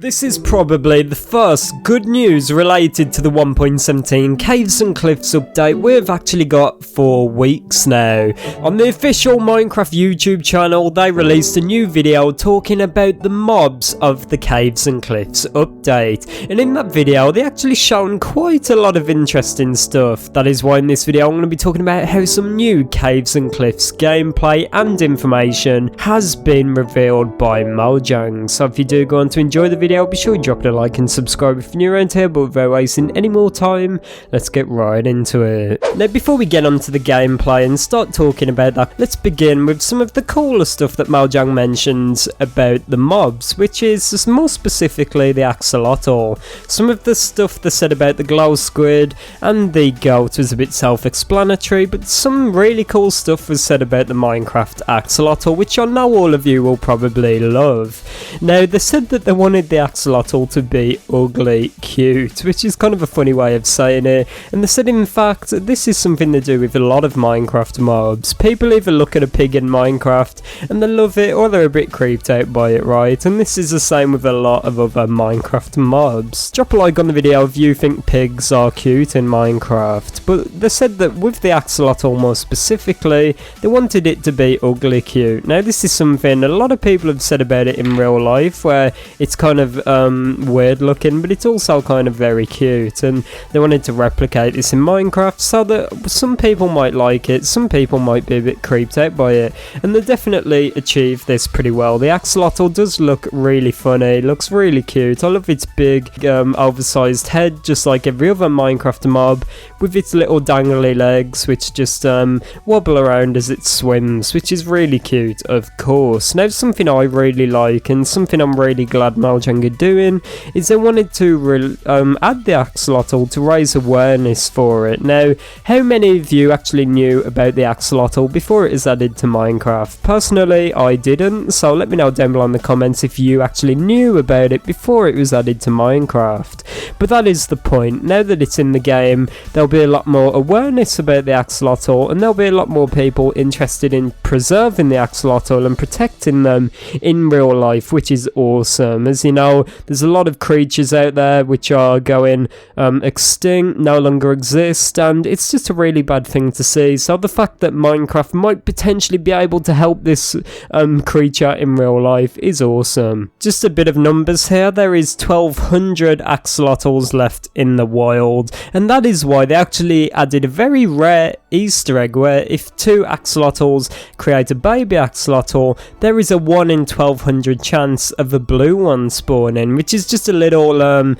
This is probably the first good news related to the 1.17 Caves and Cliffs update we've actually got for weeks now. On the official Minecraft YouTube channel, they released a new video talking about the mobs of the Caves and Cliffs update. And in that video, they actually shown quite a lot of interesting stuff. That is why in this video, I'm going to be talking about how some new Caves and Cliffs gameplay and information has been revealed by Mojang. So if you do go on to enjoy the video, be sure you drop it a like and subscribe if you're new around here, but without wasting any more time, let's get right into it. Now before we get onto the gameplay and start talking about that, let's begin with some of the cooler stuff that Mojang mentions about the mobs, which is more specifically the axolotl. Some of the stuff they said about the glow squid and the goat was a bit self-explanatory, but some really cool stuff was said about the Minecraft axolotl, which I know all of you will probably love. Now they said that they wanted the axolotl to be ugly cute, which is kind of a funny way of saying it, and they said in fact this is something they do with a lot of Minecraft mobs. People either look at a pig in Minecraft and they love it, or they're a bit creeped out by it, right? And this is the same with a lot of other Minecraft mobs. Drop a like on the video if you think pigs are cute in Minecraft, but they said that with the axolotl more specifically, they wanted it to be ugly cute. Now this is something a lot of people have said about it in real life, where it's kind of weird looking, but it's also kind of very cute, and they wanted to replicate this in Minecraft so that some people might like it, some people might be a bit creeped out by it, and they definitely achieved this pretty well. The axolotl does look really funny, looks really cute. I love its big oversized head, just like every other Minecraft mob, with its little dangly legs which just wobble around as it swims, which is really cute, of course. Now something I really like and something I'm really glad Mojang are doing is they wanted to add the axolotl to raise awareness for it. Now how many of you actually knew about the axolotl before it is added to Minecraft? Personally I didn't, so let me know down below in the comments if you actually knew about it before it was added to Minecraft. But that is the point. Now that it's in the game, there'll be a lot more awareness about the axolotl, and there'll be a lot more people interested in preserving the axolotl and protecting them in real life, which is awesome. As you know, there's a lot of creatures out there which are going extinct, no longer exist, and it's just a really bad thing to see. So the fact that Minecraft might potentially be able to help this creature in real life is awesome. Just a bit of numbers here, there is 1200 axolotls left in the wild, and that is why they actually added a very rare Easter egg where if two axolotls create a baby axolotl, there is a 1 in 1200 chance of a blue one spawning, which is just a little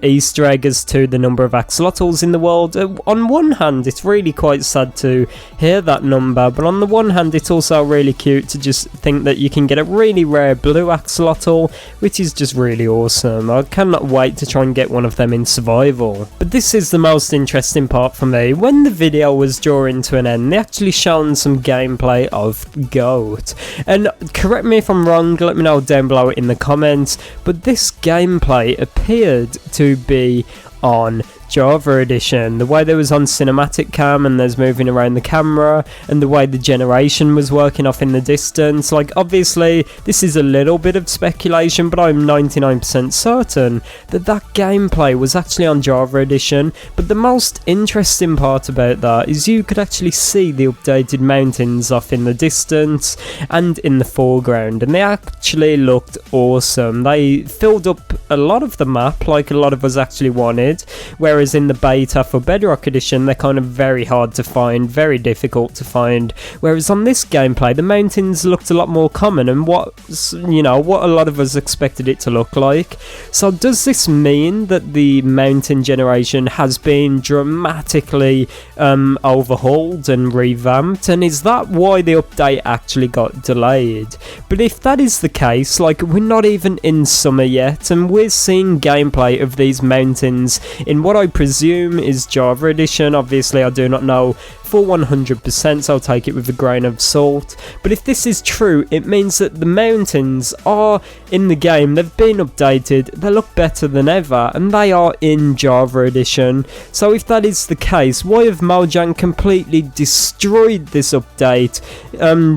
Easter egg as to the number of axolotls in the world. On one hand, it's really quite sad to hear that number, but on the one hand, it's also really cute to just think that you can get a really rare blue axolotl, which is just really awesome. I cannot wait to try and get one of them in survival. But this is the most interesting part for me. When the video was drawing to an end, they actually shown some gameplay of Goat. And correct me if I'm wrong, let me know down below in the comments, but this gameplay appeared to be on Java edition. The way there was on cinematic cam and there's moving around the camera, and the way the generation was working off in the distance, like obviously this is a little bit of speculation, but I'm 99% certain that that gameplay was actually on Java edition. But the most interesting part about that is you could actually see the updated mountains off in the distance and in the foreground, and they actually looked awesome. They filled up a lot of the map like a lot of us actually wanted, whereas in the beta for Bedrock Edition they're kind of very hard to find, very difficult to find, whereas on this gameplay the mountains looked a lot more common and what a lot of us expected it to look like. So does this mean that the mountain generation has been dramatically overhauled and revamped, and is that why the update actually got delayed? But if that is the case, like we're not even in summer yet and we're seeing gameplay of these mountains in what I I presume is Java Edition. Obviously I do not know for 100%, so I'll take it with a grain of salt. But if this is true, it means that the mountains are in the game, they've been updated, they look better than ever, and they are in Java Edition. So if that is the case, why have Mojang completely destroyed this update,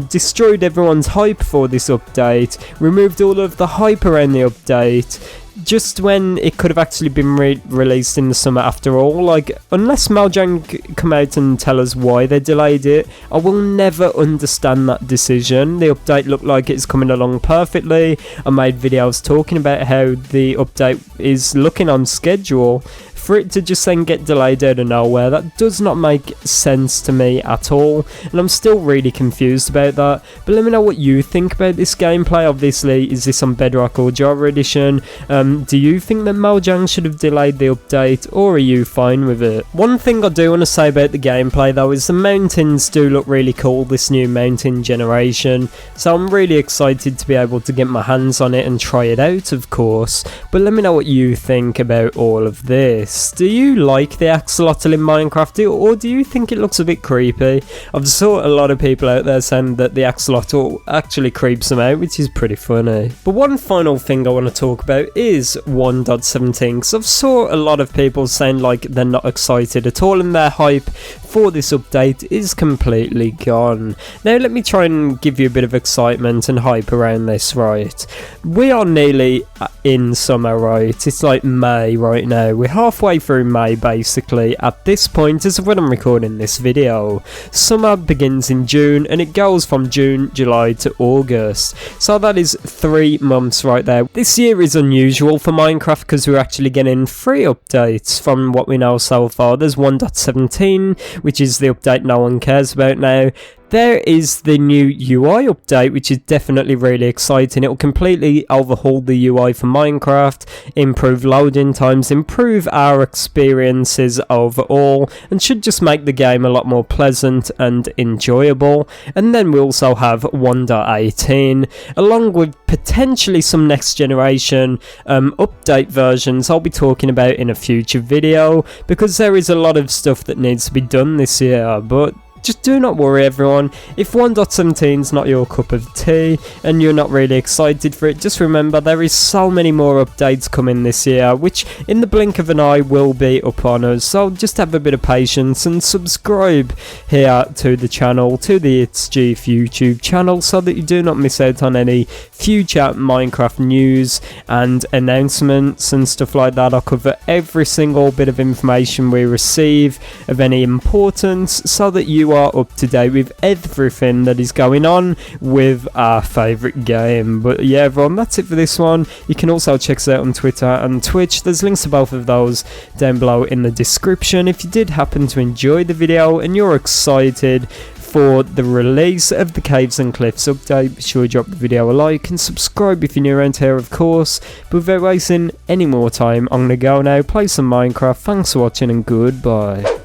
destroyed everyone's hype for this update, removed all of the hype around the update, just when it could have actually been released in the summer after all? Like, unless Mojang come out and tell us why they delayed it, I will never understand that decision. The update looked like it's coming along perfectly. I made videos talking about how the update is looking on schedule. For it to just then get delayed out of nowhere, that does not make sense to me at all, and I'm still really confused about that. But let me know what you think about this gameplay. Obviously, is this on Bedrock or Java Edition? Do you think that Mojang should have delayed the update, or are you fine with it? One thing I do want to say about the gameplay though is the mountains do look really cool, this new mountain generation, so I'm really excited to be able to get my hands on it and try it out, of course. But let me know what you think about all of this. Do you like the axolotl in Minecraft, or do you think it looks a bit creepy? I've saw a lot of people out there saying that the axolotl actually creeps them out, which is pretty funny. But one final thing I want to talk about is 1.17, because I've saw a lot of people saying like they're not excited at all, and their hype for this update is completely gone. Now let me try and give you a bit of excitement and hype around this, right? We are nearly in summer, right? It's like May right now. We're halfway through May basically at this point as of when I'm recording this video. Summer begins in June and it goes from June, July to August. So that is 3 months right there. This year is unusual for Minecraft because we're actually getting 3 updates from what we know so far. There's 1.17, which is the update no one cares about now. There is the new UI update, which is definitely really exciting. It will completely overhaul the UI for Minecraft, improve loading times, improve our experiences overall, and should just make the game a lot more pleasant and enjoyable. And then we also have 1.18, along with potentially some next generation update versions I'll be talking about in a future video, because there is a lot of stuff that needs to be done this year. But just do not worry everyone, if 1.17 is not your cup of tea and you're not really excited for it, just remember there is so many more updates coming this year, which in the blink of an eye will be up on us. So just have a bit of patience and subscribe here to the channel, to the ItzJhief YouTube channel, so that you do not miss out on any future Minecraft news and announcements and stuff like that. I'll cover every single bit of information we receive of any importance, so that you are up to date with everything that is going on with our favourite game. But yeah everyone, that's it for this one. You can also check us out on Twitter and Twitch. There's links to both of those down below in the description. If you did happen to enjoy the video and you're excited for the release of the Caves and Cliffs update, be sure to drop the video a like and subscribe if you're new around here, of course. But without wasting any more time, I'm gonna go now, play some Minecraft. Thanks for watching and goodbye.